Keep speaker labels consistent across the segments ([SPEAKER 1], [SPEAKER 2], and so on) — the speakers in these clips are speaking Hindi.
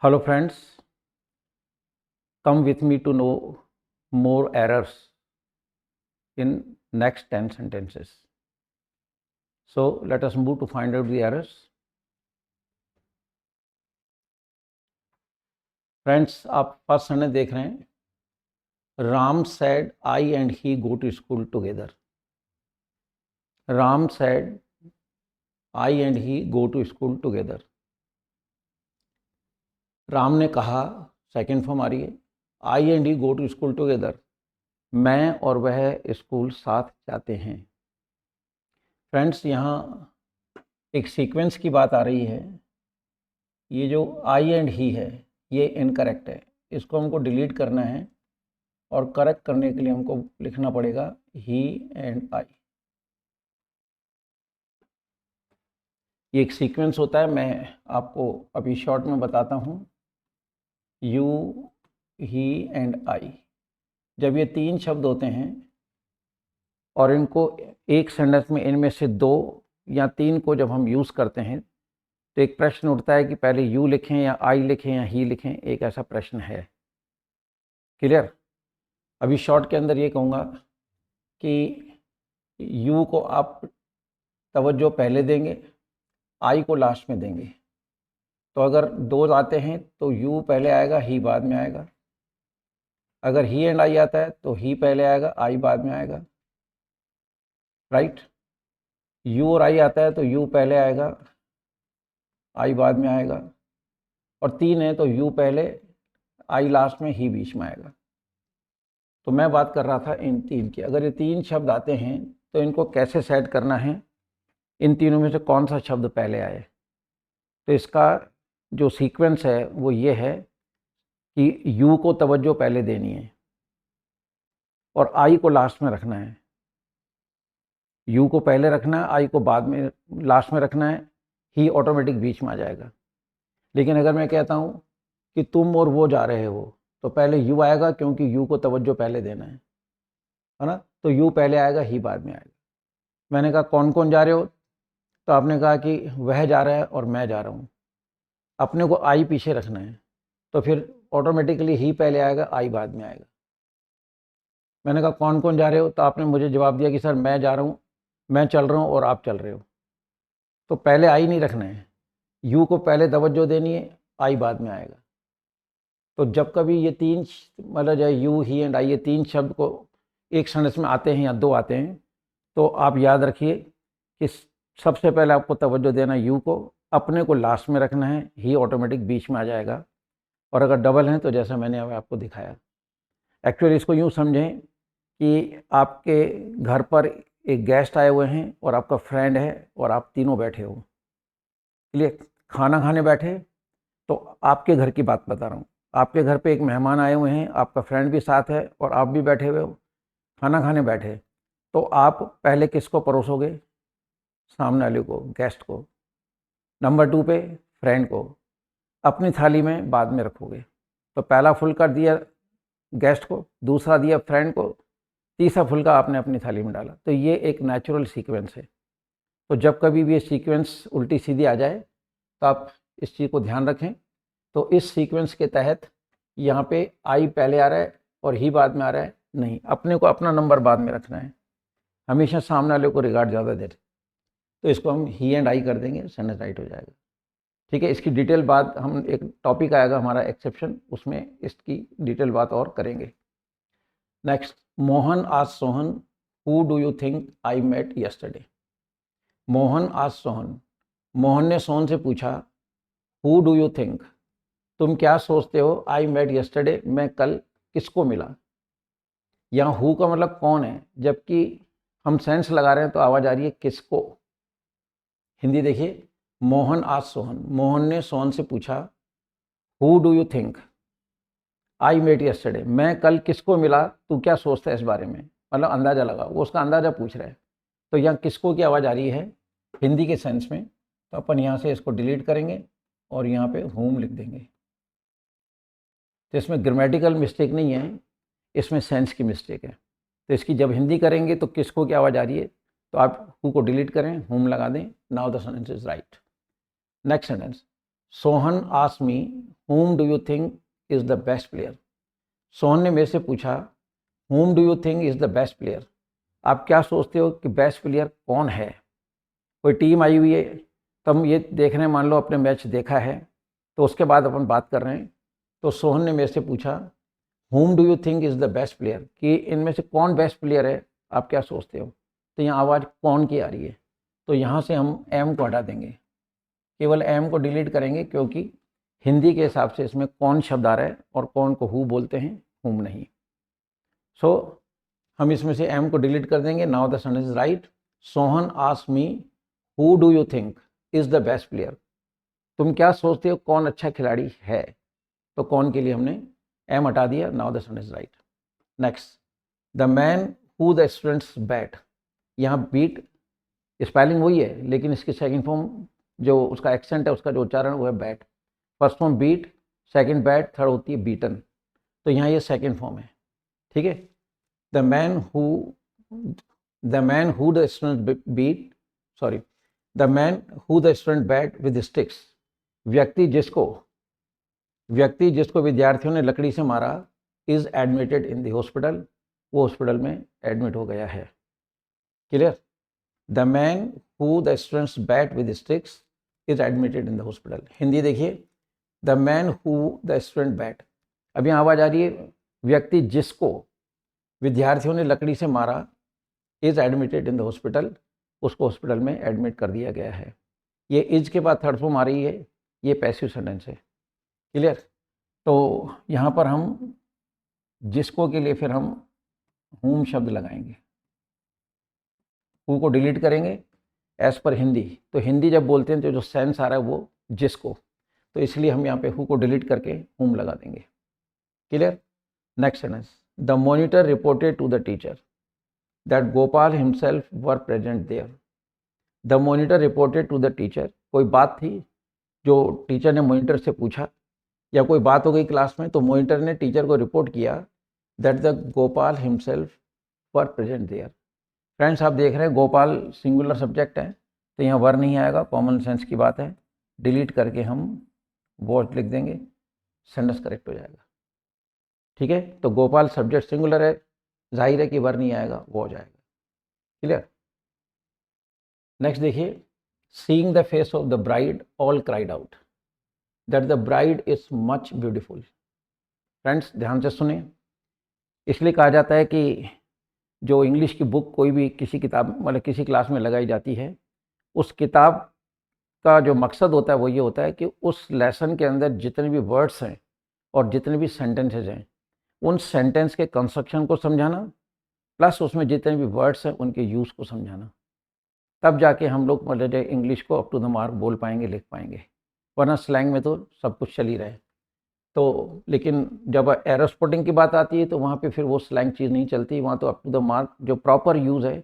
[SPEAKER 1] Hello friends, come with me to know more errors in next 10 sentences. So let us move to find out the errors. Friends, आप फर्स्ट सेंटेंस देख रहे हैं, Ram said I and he go to school together. Ram said I and he go to school together. Ram ने कहा, सेकेंड फॉर्म आ रही है, I and he go to school together. मैं और वह स्कूल साथ जाते हैं. फ्रेंड्स, यहाँ एक सीक्वेंस की बात आ रही है. ये जो आई एंड ही है ये इनकरेक्ट है, इसको हमको डिलीट करना है और करेक्ट करने के लिए हमको लिखना पड़ेगा ही एंड आई. ये एक सीक्वेंस होता है, मैं आपको अभी शॉर्ट में बताता हूँ. यू, ही एंड आई, जब ये तीन शब्द होते हैं और इनको एक सेंटेंस में इनमें से दो या तीन को जब हम यूज़ करते हैं तो एक प्रश्न उठता है कि पहले यू लिखें या आई लिखें या ही लिखें. एक ऐसा प्रश्न है. क्लियर? अभी शॉर्ट के अंदर ये कहूँगा कि यू को आप तवज्जो पहले देंगे, आई को लास्ट में देंगे. तो अगर दो आते हैं तो यू पहले आएगा, ही बाद में आएगा. अगर ही एंड आई आता है तो ही पहले आएगा, आई बाद में आएगा. राइट? यू और आई आता है तो यू पहले आएगा, आई बाद में आएगा. और तीन है तो यू पहले, आई लास्ट में, ही बीच में आएगा. तो मैं बात कर रहा था इन तीन की. अगर ये तीन शब्द आते हैं तो इनको कैसे सेट करना है, इन तीनों में से कौन सा शब्द पहले आए. तो इसका जो सीक्वेंस है वो ये है कि यू को तवज्जो पहले देनी है और आई को लास्ट में रखना है. यू को पहले रखना है, आई को बाद में लास्ट में रखना है, ही ऑटोमेटिक बीच में आ जाएगा. लेकिन अगर मैं कहता हूँ कि तुम और वो जा रहे हो तो पहले यू आएगा, क्योंकि यू को तवज्जो पहले देना है ना. तो यू पहले आएगा, ही बाद में आएगा. मैंने कहा कौन कौन जा रहे हो, तो आपने कहा कि वह जा रहा है और मैं जा रहा हूँ. अपने को आई पीछे रखना है तो फिर ऑटोमेटिकली ही पहले आएगा, आई बाद में आएगा. मैंने कहा कौन कौन जा रहे हो, तो आपने मुझे जवाब दिया कि सर मैं जा रहा हूँ, मैं चल रहा हूँ और आप चल रहे हो. तो पहले आई नहीं रखना है, यू को पहले तवज्जो देनी है, आई बाद में आएगा. तो जब कभी ये तीन मतलब जो यू, ही एंड आई, ये तीन शब्द को एक सेंटेंस में आते हैं या दो आते हैं तो आप याद रखिए कि सबसे पहले आपको तवज्जो देना है यू को, अपने को लास्ट में रखना है, ही ऑटोमेटिक बीच में आ जाएगा. और अगर डबल हैं तो जैसा मैंने अब आपको दिखाया. एक्चुअली इसको यूँ समझें कि आपके घर पर एक गेस्ट आए हुए हैं और आपका फ्रेंड है और आप तीनों बैठे हो. इसलिए खाना खाने बैठे, तो आपके घर की बात बता रहा हूँ. आपके घर पे एक मेहमान आए हुए हैं, आपका फ्रेंड भी साथ है और आप भी बैठे हुए हो, खाना खाने बैठे. तो आप पहले किसको परोसोगे? सामने वाले को, गेस्ट को. नंबर 2 पे फ्रेंड को. अपनी थाली में बाद में रखोगे. तो पहला फुल्का दिया गेस्ट को, दूसरा दिया फ्रेंड को, तीसरा फुल्का आपने अपनी थाली में डाला. तो ये एक नेचुरल सीक्वेंस है. तो जब कभी भी ये सीक्वेंस उल्टी सीधी आ जाए तो आप इस चीज़ को ध्यान रखें. तो इस सीक्वेंस के तहत यहाँ पे आई पहले आ रहा है और ही बाद में आ रहा है. नहीं, अपने को अपना नंबर बाद में रखना है. हमेशा सामने वाले को रिगार्ड ज़्यादा देते. तो इसको हम ही एंड आई कर देंगे, सेंटेंस राइट हो जाएगा. ठीक है? इसकी डिटेल बात हम, एक टॉपिक आएगा हमारा एक्सेप्शन, उसमें इसकी डिटेल बात और करेंगे. Next, Mohan asked Sohan, who do you think I met yesterday. Mohan asked Sohan, Mohan ने सोहन से पूछा, हु डू यू थिंक, तुम क्या सोचते हो, आई मेट यस्टरडे, मैं कल किसको मिला. यहाँ हु का मतलब कौन है, जबकि हम सेंस लगा रहे हैं तो आवाज़ आ रही है किसको. हिंदी देखिए, मोहन आस्क्ड सोहन, मोहन ने सोहन से पूछा, who do you think I met yesterday, मैं कल किसको मिला, तू क्या सोचता है इस बारे में. मतलब अंदाज़ा लगा, वो उसका अंदाज़ा पूछ रहा है. तो यहाँ किसको की आवाज़ आ रही है हिंदी के सेंस में. तो अपन यहाँ से इसको डिलीट करेंगे और यहाँ पे होम लिख देंगे. तो इसमें ग्रामेटिकल मिस्टेक नहीं है, इसमें सेंस की मिस्टेक है. तो इसकी जब हिंदी करेंगे तो किसको की आवाज़ आ रही है, तो आप हु को डिलीट करें, होम लगा दें. Now the sentence is right. Next sentence, Sohan asked me whom do you think is the best player? Sohan ने मेरे से पूछा whom do you think is the best player? आप क्या सोचते हो कि बेस्ट प्लेयर कौन है? कोई टीम आई हुई है, तो हम ये देख रहे हैं, मान लो अपने मैच देखा है, तो उसके बाद अपन बात कर रहे हैं। तो सोहन ने मेरे से पूछा whom do you think is the best player, कि इनमें से कौन बेस्ट प्लेयर है, आप क्या सोचते हो? तो यहाँ आवाज़ कौन की आ रही है, तो यहाँ से हम एम को हटा देंगे, केवल एम को डिलीट करेंगे, क्योंकि हिंदी के हिसाब से इसमें कौन शब्द आ रहा है और कौन को हु बोलते हैं, हुम नहीं। सो हम इसमें से एम को डिलीट कर देंगे। Now the sentence is right. Sohan asked me who do you think is the best player? तुम क्या सोचते हो कौन अच्छा खिलाड़ी है? तो कौन के लिए हमने एम हटा दिया। Now the sentence is right. Next, the man who the students bat. यहाँ बीट स्पेलिंग वही है, लेकिन इसकी सेकंड फॉर्म जो उसका एक्सेंट है, उसका जो उच्चारण वो है bat. First form beat, second bat, third होती है बीटन। तो यहाँ ये सेकंड फॉर्म है, ठीक है। The man who the student beat, sorry, the man who the student bat with sticks. व्यक्ति जिसको विद्यार्थियों ने लकड़ी से मारा, is admitted in the hospital. वो हॉस्पिटल में एडमिट हो गया है। Clear? The man who the students bat with sticks is admitted in the hospital. Hindi देखिए, the man who the student bat. अब यहाँ आवाज़ आ रही है, व्यक्ति जिसको विद्यार्थियों ने लकड़ी से मारा, is admitted in the hospital, उसको हॉस्पिटल में एडमिट कर दिया गया है। ये इज के बाद थर्ड फॉर्म आ रही है, ये पैसिव सेंटेंस है। क्लियर? तो यहाँ पर हम जिसको के लिए फिर हम हुम शब्द लगाएंगे, हु को डिलीट करेंगे एज पर हिंदी। तो हिंदी जब बोलते हैं तो जो सेंस आ रहा है वो जिसको, तो इसलिए हम यहाँ पे हु को डिलीट करके हुम लगा देंगे। Clear? Next sentence, the monitor reported to the teacher that Gopal himself were present there. The monitor reported to the teacher. कोई बात थी जो टीचर ने मॉनिटर से पूछा, या कोई बात हो गई क्लास में, तो मॉनिटर ने टीचर को रिपोर्ट किया that the Gopal himself were present there. Friends, आप देख रहे हैं गोपाल सिंगुलर सब्जेक्ट है, तो यहाँ वर नहीं आएगा, कॉमन सेंस की बात है। डिलीट करके हम वॉज लिख देंगे, सेंटेंस करेक्ट हो जाएगा। ठीक है? तो गोपाल सब्जेक्ट सिंगुलर है, जाहिर है कि वर नहीं आएगा, वॉज आएगा। क्लियर? नेक्स्ट देखिए, seeing the face of the bride all cried out that the bride is much beautiful. Friends, ध्यान से सुने। इसलिए कहा जाता है कि जो इंग्लिश की बुक कोई भी किसी किताब मतलब किसी क्लास में लगाई जाती है, उस किताब का जो मकसद होता है वो ये होता है कि उस लेसन के अंदर जितने भी वर्ड्स हैं और जितने भी सेंटेंसेज हैं, उन सेंटेंस के कंस्ट्रक्शन को समझाना, प्लस उसमें जितने भी वर्ड्स हैं उनके यूज़ को समझाना। तब जाके हम लोग मतलब इंग्लिश को अप टू द मार्क बोल पाएंगे, लिख पाएंगे। वरना स्लैंग में तो सब कुछ चल ही रहे। तो लेकिन जब एरोस्पोर्टिंग की बात आती है तो वहाँ पे फिर वो स्लैंग चीज़ नहीं चलती, वहाँ तो अप टू द मार्क जो प्रॉपर यूज़ है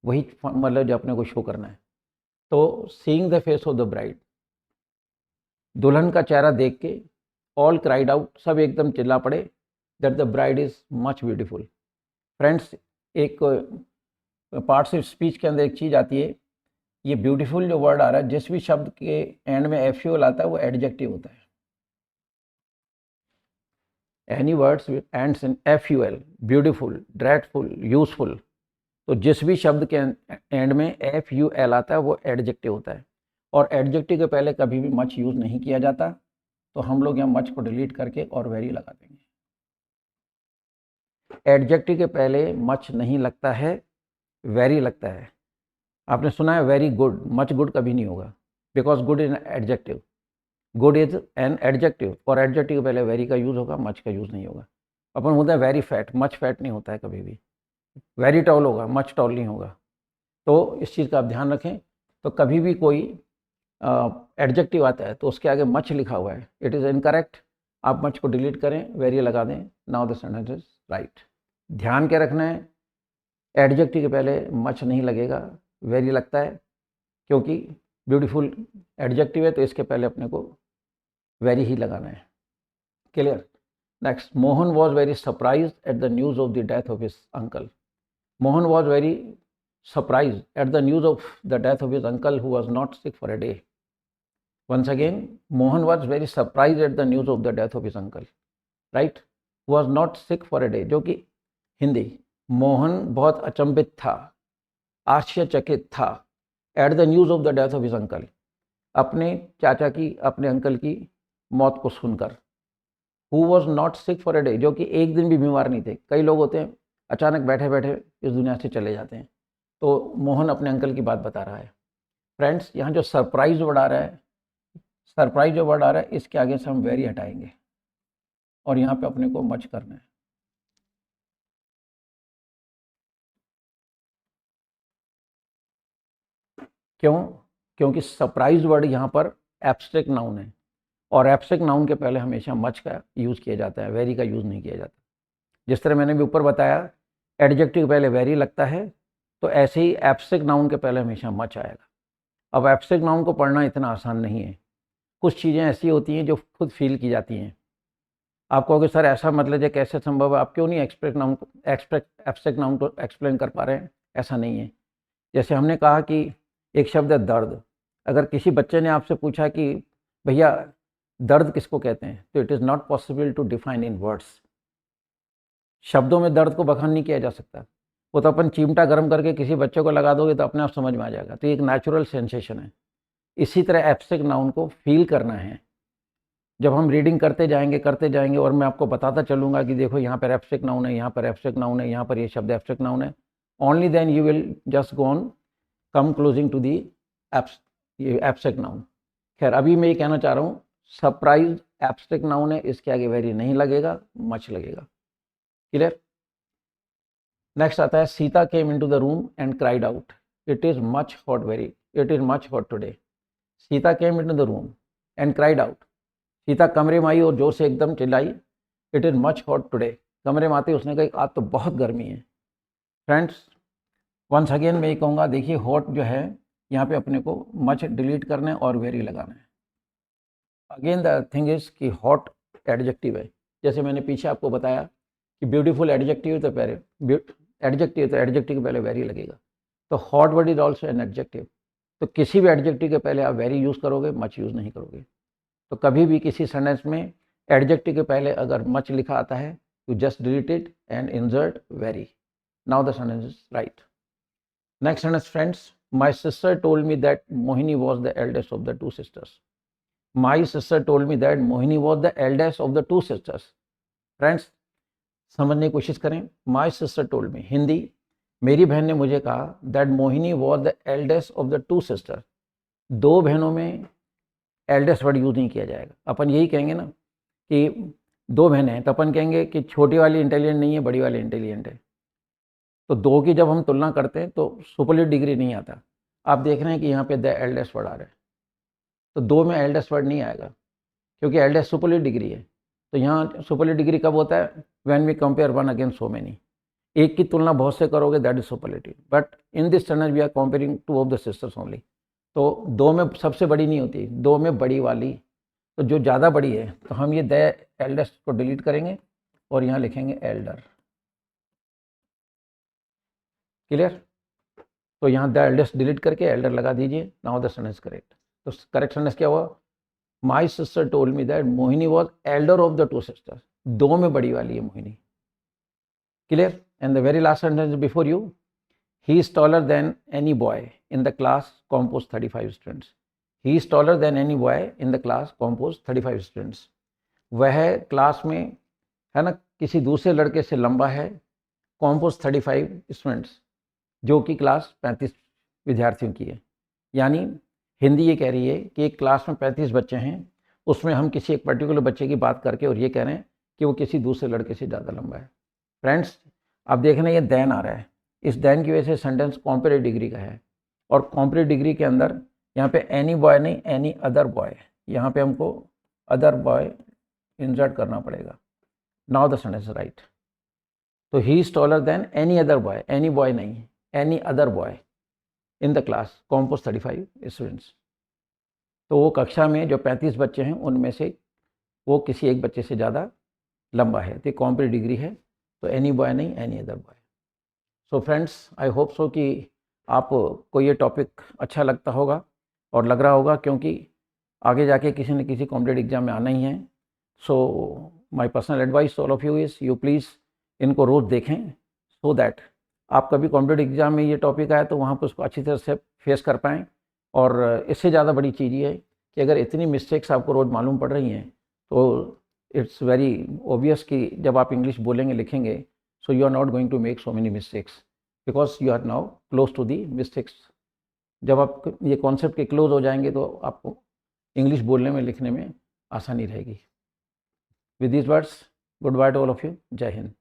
[SPEAKER 1] वही मतलब जो अपने को शो करना है। तो seeing the face of the bride, दुल्हन का चेहरा देख के ऑल क्राइड आउट, सब एकदम चिल्ला पड़े that the bride is much beautiful. Friends, एक पार्ट्स ऑफ स्पीच के अंदर एक चीज़ आती है, ये ब्यूटीफुल जो वर्ड आ रहा है, जिस भी शब्द के एंड में एफ आता है वो एडजेक्टिव होता है। Any words with ends in FUL, beautiful, dreadful, useful, तो जिस भी शब्द के एंड में FUL आता है वो एडजेक्टिव होता है। और एडजेक्टिव के पहले कभी भी मच यूज़ नहीं किया जाता, तो हम लोग यहाँ मच को डिलीट करके और वेरी लगा देंगे। एडजेक्टिव के पहले मच नहीं लगता है, वेरी लगता है। आपने सुना है वेरी गुड, मच गुड कभी नहीं होगा, because good is an adjective, good is an adjective, और एडजेक्टिव के पहले वेरी का यूज़ होगा, मच का यूज़ नहीं होगा। अपन बोलते हैं वेरी फैट, मच फैट नहीं होता है कभी भी। वेरी टॉल होगा, मच टॉल नहीं होगा। तो इस चीज़ का आप ध्यान रखें। तो कभी भी कोई एडजेक्टिव आता है तो उसके आगे मच लिखा हुआ है, इट इज़ इनकरेक्ट। आप मच को डिलीट करें, वेरी लगा दें। Now the sentence is right. ध्यान क्या रखना है, एडजेक्टिव के पहले मच नहीं लगेगा, वेरी लगता है, क्योंकि ब्यूटीफुल एडजेक्टिव है तो इसके पहले अपने को वेरी ही लगाना है। Clear? Next, Mohan was very surprise at the news of the death of his uncle. Mohan was very surprise at the news of the death of his uncle who was not sick for a day. Once again, Mohan was very surprised at the news of the death of his uncle, right? Who was not sick for a day. जो कि हिंदी, मोहन बहुत अचंभित था, आश्चर्यचकित था at the news of the death of his uncle, अपने चाचा की, अपने अंकल की मौत को सुनकर। Who was not sick for a day, जो कि एक दिन भी बीमार नहीं थे। कई लोग होते हैं अचानक बैठे बैठे इस दुनिया से चले जाते हैं, तो मोहन अपने अंकल की बात बता रहा है। फ्रेंड्स, यहाँ जो सरप्राइज वर्ड आ रहा है, सरप्राइज जो वर्ड आ रहा है, इसके आगे से हम वेरी हटाएंगे और यहाँ पे अपने को मच करना है। क्यों? क्योंकि सरप्राइज वर्ड यहाँ पर एब्स्ट्रैक्ट नाउन है और एब्स्ट्रैक्ट नाउन के पहले हमेशा मच का यूज़ किया जाता है, वेरी का यूज़ नहीं किया जाता। जिस तरह मैंने भी ऊपर बताया, एडजेक्टिव पहले वेरी लगता है, तो ऐसे ही एब्स्ट्रैक्ट नाउन के पहले हमेशा मच आएगा। अब एब्स्ट्रैक्ट नाउन को पढ़ना इतना आसान नहीं है, कुछ चीज़ें ऐसी होती हैं जो खुद फील की जाती हैं। आप कहोगे सर ऐसा मतलब है, कैसे संभव है, आप क्यों नहीं एब्स्ट्रैक्ट नाउन को एक्सप्लेन कर पा रहे हैं? ऐसा नहीं है। जैसे हमने कहा कि एक शब्द है दर्द। अगर किसी बच्चे ने आपसे पूछा कि भैया दर्द किसको कहते हैं, तो it is not possible to define in words. शब्दों में दर्द को बखान नहीं किया जा सकता। वो तो अपन चिमटा गर्म करके किसी बच्चे को लगा दोगे तो अपने आप समझ में आ जाएगा। तो ये एक नेचुरल सेंसेशन है। इसी तरह एब्स्ट्रैक्ट नाउन को फील करना है। जब हम रीडिंग करते जाएंगे और मैं आपको बताता चलूँगा कि देखो यहाँ पर एब्स्ट्रैक्ट नाउन है, यहाँ पर एब्स्ट्रैक्ट नाउन है, यहाँ पर ये शब्द एब्स्ट्रैक्ट नाउन है, only then you will just go on come closing to the abstract noun. खैर, अभी मैं ये कहना चाह रहा हूँ, सरप्राइज एब्स्ट्रैक्ट नाउन है, इसके आगे वेरी नहीं लगेगा, मच लगेगा। क्लियर? नेक्स्ट आता है, Sita came into the room and cried out, it is much hot today. Sita came into the room and cried out, Sita कमरे में आई और जोर से एकदम चिल्लाई, it is much hot today. कमरे में आते उसने कहा आज तो बहुत गर्मी है। फ्रेंड्स, वंस अगेन मैं ये कहूँगा, देखिए हॉट जो है यहाँ पे अपने को मच डिलीट करना है और वेरी लगाना है। अगेन द थिंग इज कि हॉट एडजेक्टिव है। जैसे मैंने पीछे आपको बताया कि ब्यूटीफुल एडजेक्टिव, तो पहले एडजेक्टिव के पहले वेरी लगेगा। तो hot word is also an adjective. तो किसी भी एडजेक्टिव के पहले आप वेरी यूज़ करोगे, मच यूज़ नहीं करोगे। तो कभी भी किसी सेंटेंस में एडजेक्टिव के पहले अगर मच लिखा आता है, you just delete it and insert very. Now the sentence is right. Next sentence, friends. My sister told me that Mohini was the eldest of the two sisters. My sister told me that Mohini was the eldest of the two sisters. Friends, समझने की कोशिश करें। My sister told me, Hindi, मेरी बहन ने मुझे कहा that Mohini was the eldest of the two sisters. दो बहनों में एल्डेस्ट वर्ड यूज नहीं किया जाएगा। अपन यही कहेंगे ना कि दो बहनें हैं, तो अपन कहेंगे कि छोटी वाली इंटेलिजेंट नहीं है, बड़ी वाली इंटेलिजेंट है। तो दो की जब हम तुलना करते हैं तो सुपरलेटिव डिग्री नहीं आता। आप देख रहे हैं कि यहाँ पे द एल्डेस्ट वर्ड आ रहा है, तो दो में एल्डेस्ट वर्ड नहीं आएगा क्योंकि एल्डेस्ट सुपरलेटिव डिग्री है। तो यहाँ सुपरलेटिव डिग्री कब होता है? When we compare one against so many. एक की तुलना बहुत से करोगे, that is superlative. But in this sentence we are comparing two of the sisters only. तो दो में सबसे बड़ी नहीं होती, दो में बड़ी वाली। तो जो ज़्यादा बड़ी है, तो हम ये द एल्डेस्ट को डिलीट करेंगे और यहाँ लिखेंगे एल्डर। क्लियर? तो यहाँ द एल्डेस्ट डिलीट करके एल्डर लगा दीजिए। Now the sentence correct. तो करेक्ट सेंटेंस क्या हुआ? My sister told me that Mohini was Elder of the two sisters. दो में बड़ी वाली है Mohini. Clear? And the very last sentence before you, he is taller than any boy in the class compose 35 students. He is taller than any boy in the class compose 35 students. वह क्लास में है ना किसी दूसरे लड़के से लंबा है, कॉम्पोज 35 स्टूडेंट्स, जो कि क्लास 35 विद्यार्थियों की है। यानी हिंदी ये कह रही है कि एक क्लास में 35 बच्चे हैं, उसमें हम किसी एक पर्टिकुलर बच्चे की बात करके और ये कह रहे हैं कि वो किसी दूसरे लड़के से ज़्यादा लंबा है। फ्रेंड्स, आप देख रहे हैं ये देन आ रहा है। इस देन की वजह से सेंटेंस कॉम्परेटिव डिग्री का है और कॉम्परेटिव डिग्री के अंदर यहाँ पे एनी बॉय नहीं, एनी अदर बॉय। यहाँ पे हमको अदर बॉय इंसर्ट करना पड़ेगा। Now the sentence right. तो he is taller than any other boy, any boy नहीं, any other boy in the class compose 35 students. तो वो कक्षा में जो 35 बच्चे हैं उनमें से वो किसी एक बच्चे से ज़्यादा लंबा है। तो कॉम्परेटिव डिग्री है, तो एनी बॉय नहीं, any other boy. So friends, I hope so कि आपको ये टॉपिक अच्छा लगता होगा और लग रहा होगा, क्योंकि आगे जाके किसी न किसी कॉम्पिटेटिव एग्जाम में आना ही है। So my personal advice to all of you is you please इनको रोज़ देखें, सो दैट आप कभी कॉम्पिटेटिव एग्जाम में ये टॉपिक आए तो वहाँ पर उसको अच्छी तरह से फेस कर पाएँ। और इससे ज़्यादा बड़ी चीज़ ये है कि अगर इतनी मिस्टेक्स आपको रोज़ मालूम पड़ रही हैं तो इट्स वेरी ऑब्वियस कि जब आप इंग्लिश बोलेंगे लिखेंगे, so you are not going to make so many mistakes because you are now close to the mistakes. जब आप ये कॉन्सेप्ट के क्लोज हो जाएंगे तो आपको इंग्लिश बोलने में लिखने में आसानी रहेगी। With this words, good by two all of you. जय हिंद।